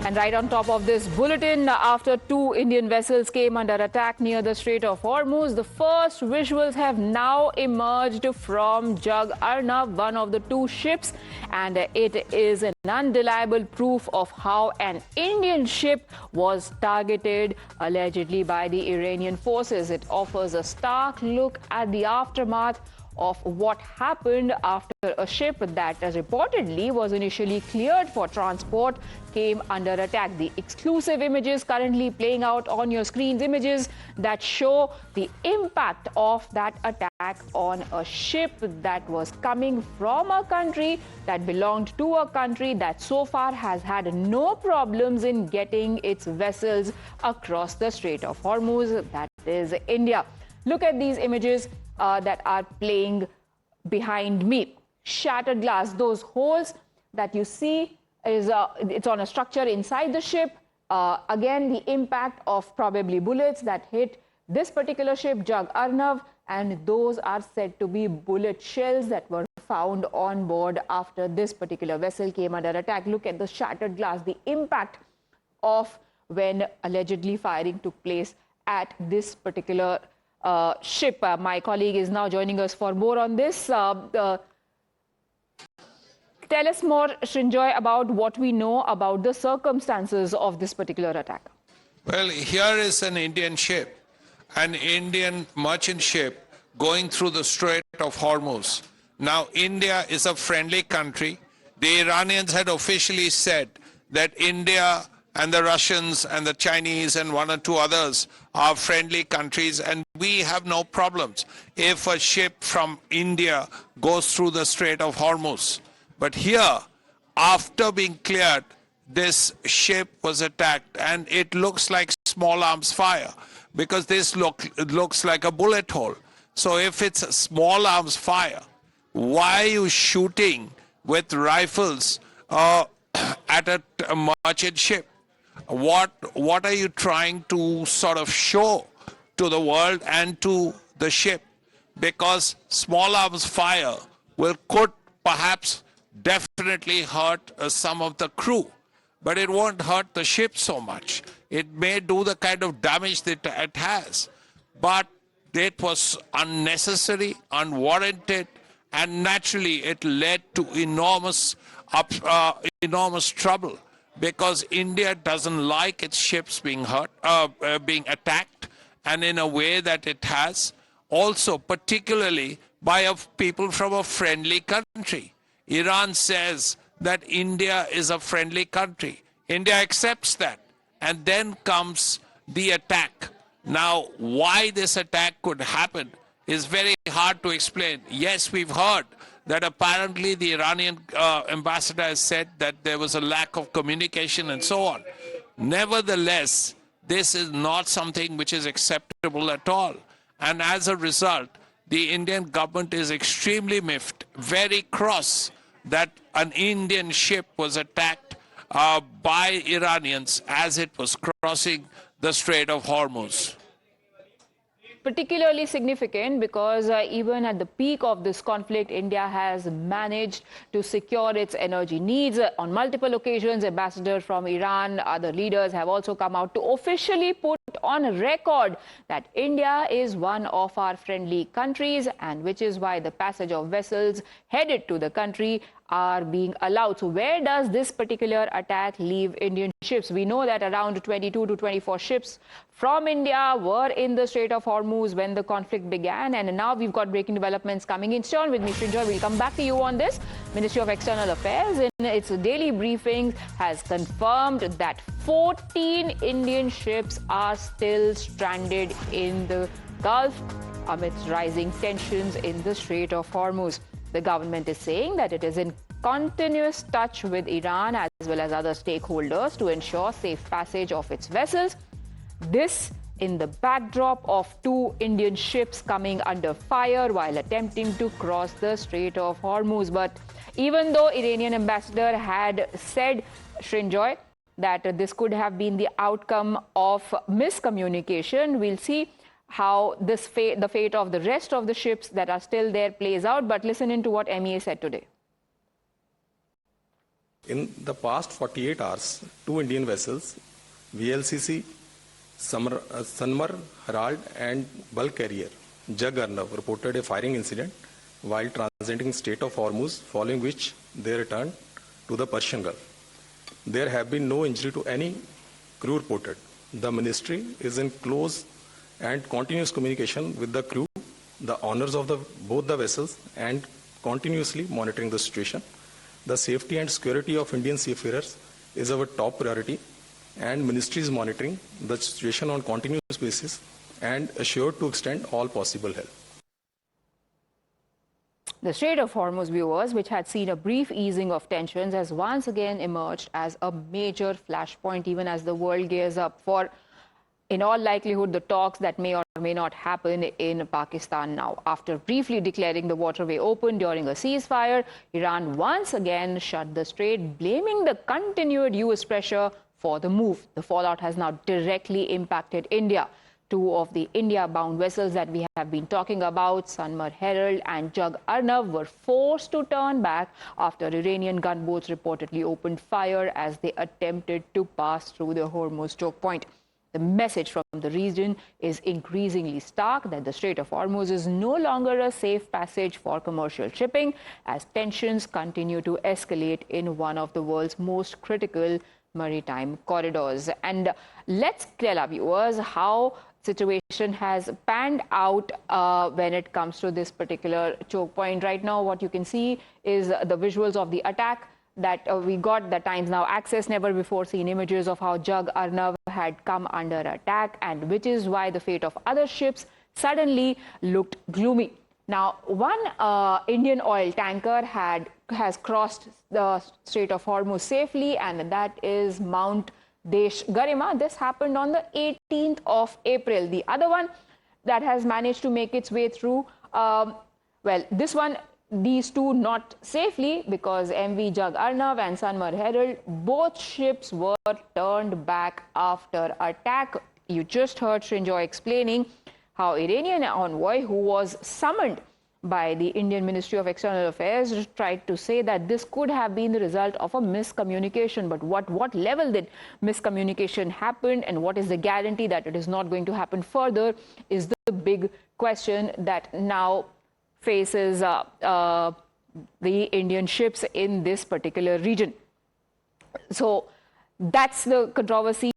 And right on top of this bulletin, after two Indian vessels came under attack near the Strait of Hormuz, the first visuals have now emerged from Jag Arnav, one of the two ships, and it is an undeniable proof of how an Indian ship was targeted allegedly by the Iranian forces. It offers a stark look at the aftermath of what happened after a ship that reportedly was initially cleared for transport came under attack. The exclusive images currently playing out on your screens, images that show the impact of that attack on a ship that was coming from a country that belonged to a country that so far has had no problems in getting its vessels across the Strait of Hormuz, that is India. Look at these images that are playing behind me. Shattered glass, those holes that you see, it's on a structure inside the ship. Again, the impact of probably bullets that hit this particular ship, Jag Arnav, and those are said to be bullet shells that were found on board after this particular vessel came under attack. Look at the shattered glass, the impact of when allegedly firing took place at this particular ship. My colleague is now joining us for more on this. Tell us more, Srinjoy, about what we know about the circumstances of this particular attack. Well, here is an Indian ship, an Indian merchant ship going through the Strait of Hormuz. Now, India is a friendly country. The Iranians had officially said that India and the Russians and the Chinese and one or two others are friendly countries, and we have no problems if a ship from India goes through the Strait of Hormuz. But here, after being cleared, this ship was attacked, and it looks like small arms fire because this looks like a bullet hole. So if it's a small arms fire, why are you shooting with rifles at a merchant ship? What are you trying to sort of show to the world and to the ship? Because small arms fire could perhaps definitely hurt some of the crew, but it won't hurt the ship so much. It may do the kind of damage that it has, but it was unnecessary, unwarranted, and naturally it led to enormous trouble, because India doesn't like its ships being being attacked, and in a way that it has, also particularly by people from a friendly country. Iran says that India is a friendly country. India accepts that, and then comes the attack. Now, why this attack could happen is very hard to explain. Yes, we've heard that apparently the Iranian ambassador has said that there was a lack of communication and so on. Nevertheless, this is not something which is acceptable at all. And as a result, the Indian government is extremely miffed, very cross, that an Indian ship was attacked by Iranians as it was crossing the Strait of Hormuz. Particularly significant because even at the peak of this conflict, India has managed to secure its energy needs. On multiple occasions, ambassadors from Iran, other leaders have also come out to officially put on record that India is one of our friendly countries, and which is why the passage of vessels headed to the country are being allowed. So where does this particular attack leave Indian ships? We know that around 22 to 24 ships from India were in the Strait of Hormuz when the conflict began, and now we've got breaking developments coming in. Stay on with me, Srinjoy. We'll come back to you on this. Ministry of External Affairs in its daily briefings has confirmed that 14 Indian ships are still stranded in the Gulf amidst rising tensions in the Strait of Hormuz. The government is saying that it is in continuous touch with Iran as well as other stakeholders to ensure safe passage of its vessels. This in the backdrop of two Indian ships coming under fire while attempting to cross the Strait of Hormuz. But even though Iranian ambassador had said, Srinjoy, that this could have been the outcome of miscommunication, we'll see how the fate of the rest of the ships that are still there plays out. But listen in to what MEA said today. In the past 48 hours, two Indian vessels, VLCC, Sanmar, Herald and bulk carrier Jag Arnav reported a firing incident while transiting Strait of Hormuz, following which they returned to the Persian Gulf. There have been no injury to any crew reported. The ministry is in close and continuous communication with the crew, the owners of both the vessels, and continuously monitoring the situation. The safety and security of Indian seafarers is our top priority, and ministry is monitoring the situation on continuous basis and assured to extend all possible help. The Strait of Hormuz, viewers, which had seen a brief easing of tensions, has once again emerged as a major flashpoint, even as the world gears up for, in all likelihood, the talks that may or may not happen in Pakistan now. After briefly declaring the waterway open during a ceasefire, Iran once again shut the strait, blaming the continued US pressure for the move. The fallout has now directly impacted India. Two of the India-bound vessels that we have been talking about, Sanmar Herald and Jag Arnav, were forced to turn back after Iranian gunboats reportedly opened fire as they attempted to pass through the Hormuz choke point. The message from the region is increasingly stark that the Strait of Hormuz is no longer a safe passage for commercial shipping as tensions continue to escalate in one of the world's most critical maritime corridors. And let's tell our viewers how situation has panned out when it comes to this particular choke point. Right now, what you can see is the visuals of the attack that we got. The Times Now Access never before seen images of how Jag Arnav had come under attack, and which is why the fate of other ships suddenly looked gloomy. Now, one Indian oil tanker has crossed the Strait of Hormuz safely, and that is Mount Desh Garima. This happened on the 18th of April. The other one that has managed to make its way through, these two not safely, because MV Jag Arnav and Sanmar Herald, both ships were turned back after attack. You just heard Srinjoy explaining how Iranian envoy, who was summoned by the Indian Ministry of External Affairs, tried to say that this could have been the result of a miscommunication. But what level did miscommunication happen, and what is the guarantee that it is not going to happen further, is the big question that now faces the Indian ships in this particular region. So that's the controversy